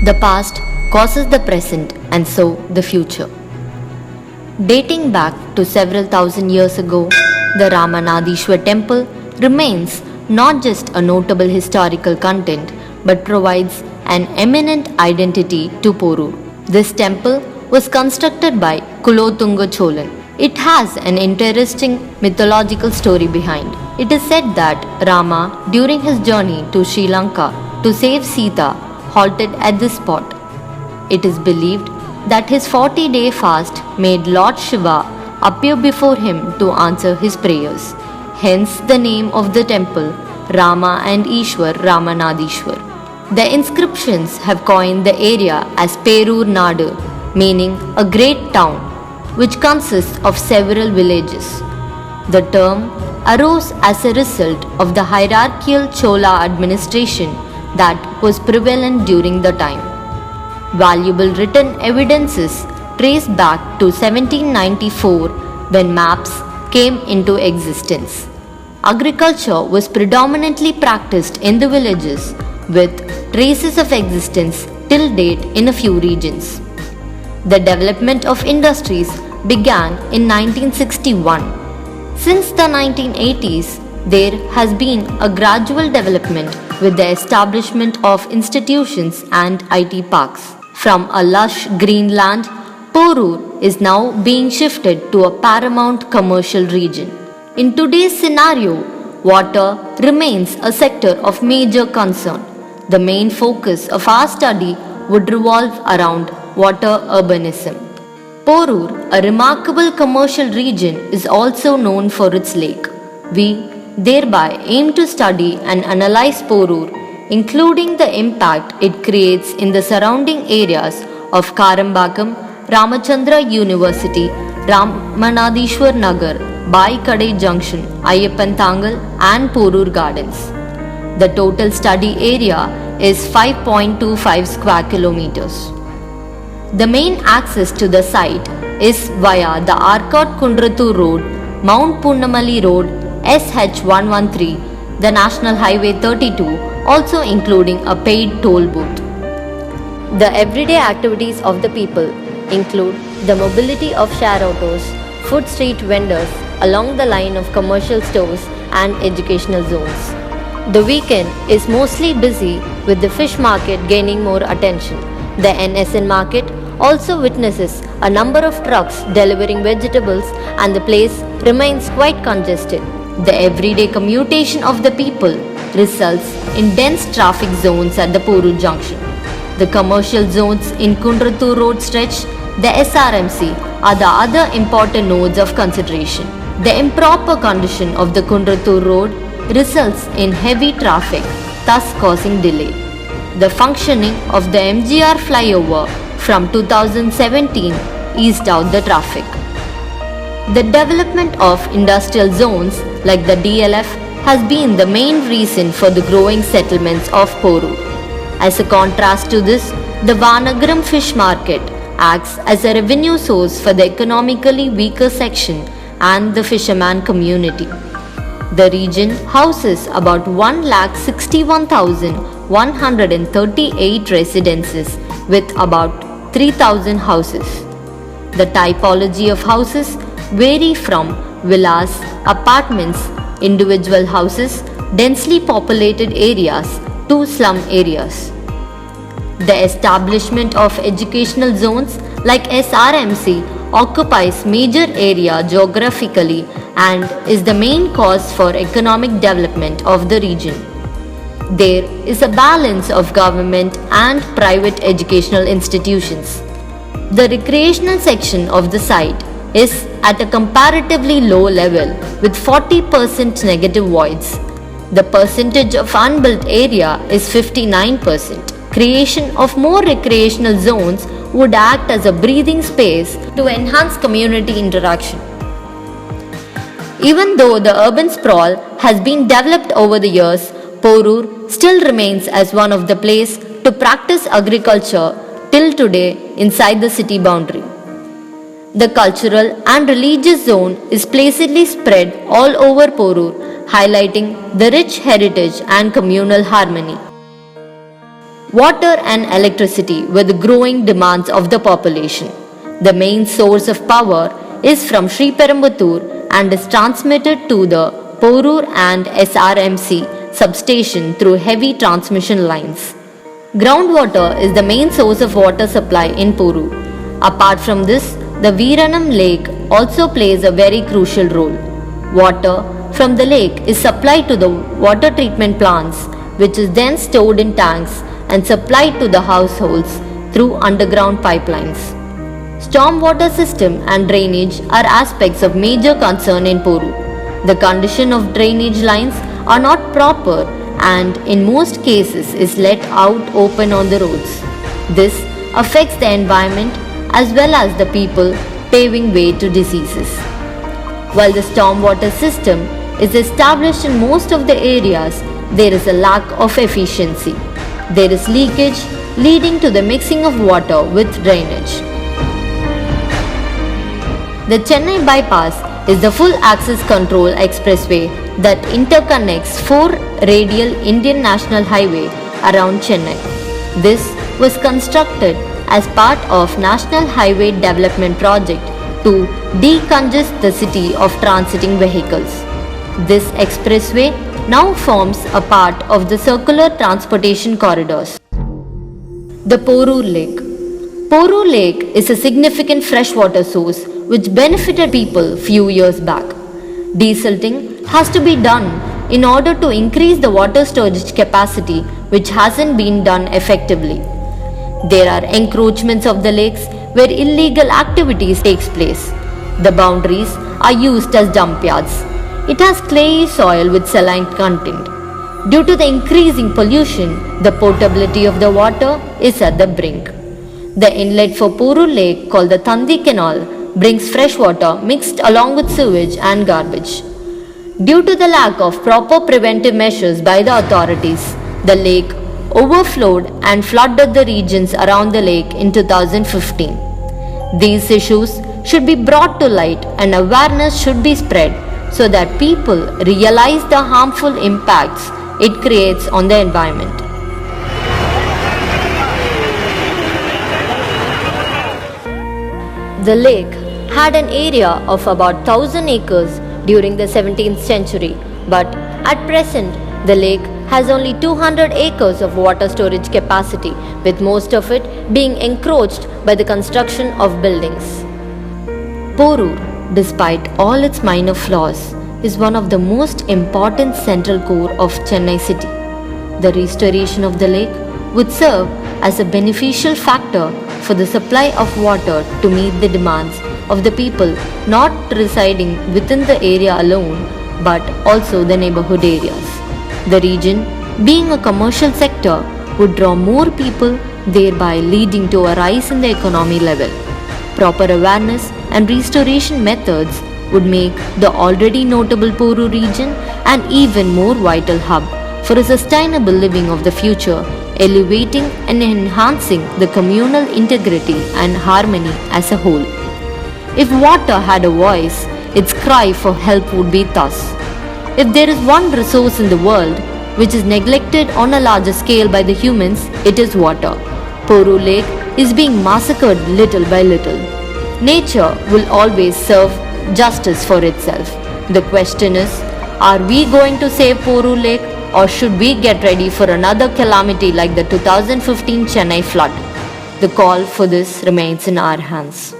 The past causes the present and so the future. Dating back to several thousand years ago, the Ramanadishwar temple remains not just a notable historical content but provides an eminent identity to Porur. This temple was constructed by Kulothunga Cholan. It has an interesting mythological story behind. It is said that Rama, during his journey to Sri Lanka to save Sita, halted at this spot. It is believed that his 40-day fast made Lord Shiva appear before him to answer his prayers. Hence the name of the temple, Rama and Ishwar Ramanadishwar. The inscriptions have coined the area as Perur Nadu, meaning a great town, which consists of several villages. The term arose as a result of the hierarchical Chola administration that was prevalent during the time. Valuable written evidences trace back to 1794 when maps came into existence. Agriculture was predominantly practiced in the villages with traces of existence till date in a few regions. The development of industries began in 1961. Since the 1980s, there has been a gradual development with the establishment of institutions and IT parks. From a lush green land, Porur is now being shifted to a paramount commercial region. In today's scenario, water remains a sector of major concern. The main focus of our study would revolve around water urbanism. Porur, a remarkable commercial region, is also known for its lake. We thereby aim to study and analyze Porur, including the impact it creates in the surrounding areas of Karambakam, Ramachandra University, Ramanadishwar Nagar, Baikadai Junction, Ayyappan Thangal and Porur Gardens. The total study area is 5.25 square kilometers. The main access to the site is via the Arcot Kundrattur Road, Mount Punnamalli Road, SH113, the National Highway 32, also including a paid toll booth. The everyday activities of the people include the mobility of share autos, food street vendors along the line of commercial stores and educational zones. The weekend is mostly busy with the fish market gaining more attention. The NSN market also witnesses a number of trucks delivering vegetables and the place remains quite congested. The everyday commutation of the people results in dense traffic zones at the Porur junction. The commercial zones in Kundrattur Road stretch, the SRMC, are the other important nodes of consideration. The improper condition of the Kundrattur Road results in heavy traffic, thus causing delay. The functioning of the MGR flyover from 2017 eased out the traffic. The development of industrial zones like the DLF has been the main reason for the growing settlements of Porur. As a contrast to this, the Vanagaram fish market acts as a revenue source for the economically weaker section and the fisherman community. The region houses about 161,138 residences with about 3,000 houses. The typology of houses vary from villas, apartments, individual houses, densely populated areas to slum areas. The establishment of educational zones like SRMC occupies major area geographically and is the main cause for economic development of the region. There is a balance of government and private educational institutions. The recreational section of the site is at a comparatively low level with 40% negative voids. The percentage of unbuilt area is 59%. Creation of more recreational zones would act as a breathing space to enhance community interaction. Even though the urban sprawl has been developed over the years, Porur still remains as one of the places to practice agriculture till today inside the city boundary. The cultural and religious zone is placidly spread all over Porur, highlighting the rich heritage and communal harmony. Water and electricity were the growing demands of the population. The main source of power is from Sriperumbudur and is transmitted to the Porur and SRMC substation through heavy transmission lines. Groundwater is the main source of water supply in Porur. Apart from this, the Veeranam lake also plays a very crucial role. Water from the lake is supplied to the water treatment plants, which is then stored in tanks and supplied to the households through underground pipelines. Stormwater system and drainage are aspects of major concern in Porur. The condition of drainage lines are not proper and in most cases is let out open on the roads. This affects the environment as well as the people, paving way to diseases. While the stormwater system is established in most of the areas, there is a lack of efficiency. There is leakage leading to the mixing of water with drainage. The Chennai bypass is the full access control expressway that interconnects 4 radial Indian National Highway around Chennai. This was constructed as part of National Highway Development Project to decongest the city of transiting vehicles. This expressway now forms a part of the circular transportation corridors. The Porur Lake. Porur Lake is a significant freshwater source which benefited people few years back. Desilting has to be done in order to increase the water storage capacity, which hasn't been done effectively. There are encroachments of the lakes where illegal activities takes place. The boundaries are used as dump yards. It has clayey soil with saline content. Due to the increasing pollution, the potability of the water is at the brink. The inlet for Porur Lake, called the Tandi Canal, brings fresh water mixed along with sewage and garbage. Due to the lack of proper preventive measures by the authorities, the lake overflowed and flooded the regions around the lake in 2015. These issues should be brought to light and awareness should be spread so that people realize the harmful impacts it creates on the environment. The lake had an area of about 1,000 acres during the 17th century, but at present the lake has only 200 acres of water storage capacity, with most of it being encroached by the construction of buildings. Porur, despite all its minor flaws, is one of the most important central core of Chennai city. The restoration of the lake would serve as a beneficial factor for the supply of water to meet the demands of the people not residing within the area alone but also the neighborhood areas. The region, being a commercial sector, would draw more people, thereby leading to a rise in the economy level. Proper awareness and restoration methods would make the already notable Porur region an even more vital hub for a sustainable living of the future, elevating and enhancing the communal integrity and harmony as a whole. If water had a voice, its cry for help would be thus. If there is one resource in the world which is neglected on a larger scale by the humans, it is water. Porur Lake is being massacred little by little. Nature will always serve justice for itself. The question is, are we going to save Porur Lake or should we get ready for another calamity like the 2015 Chennai flood? The call for this remains in our hands.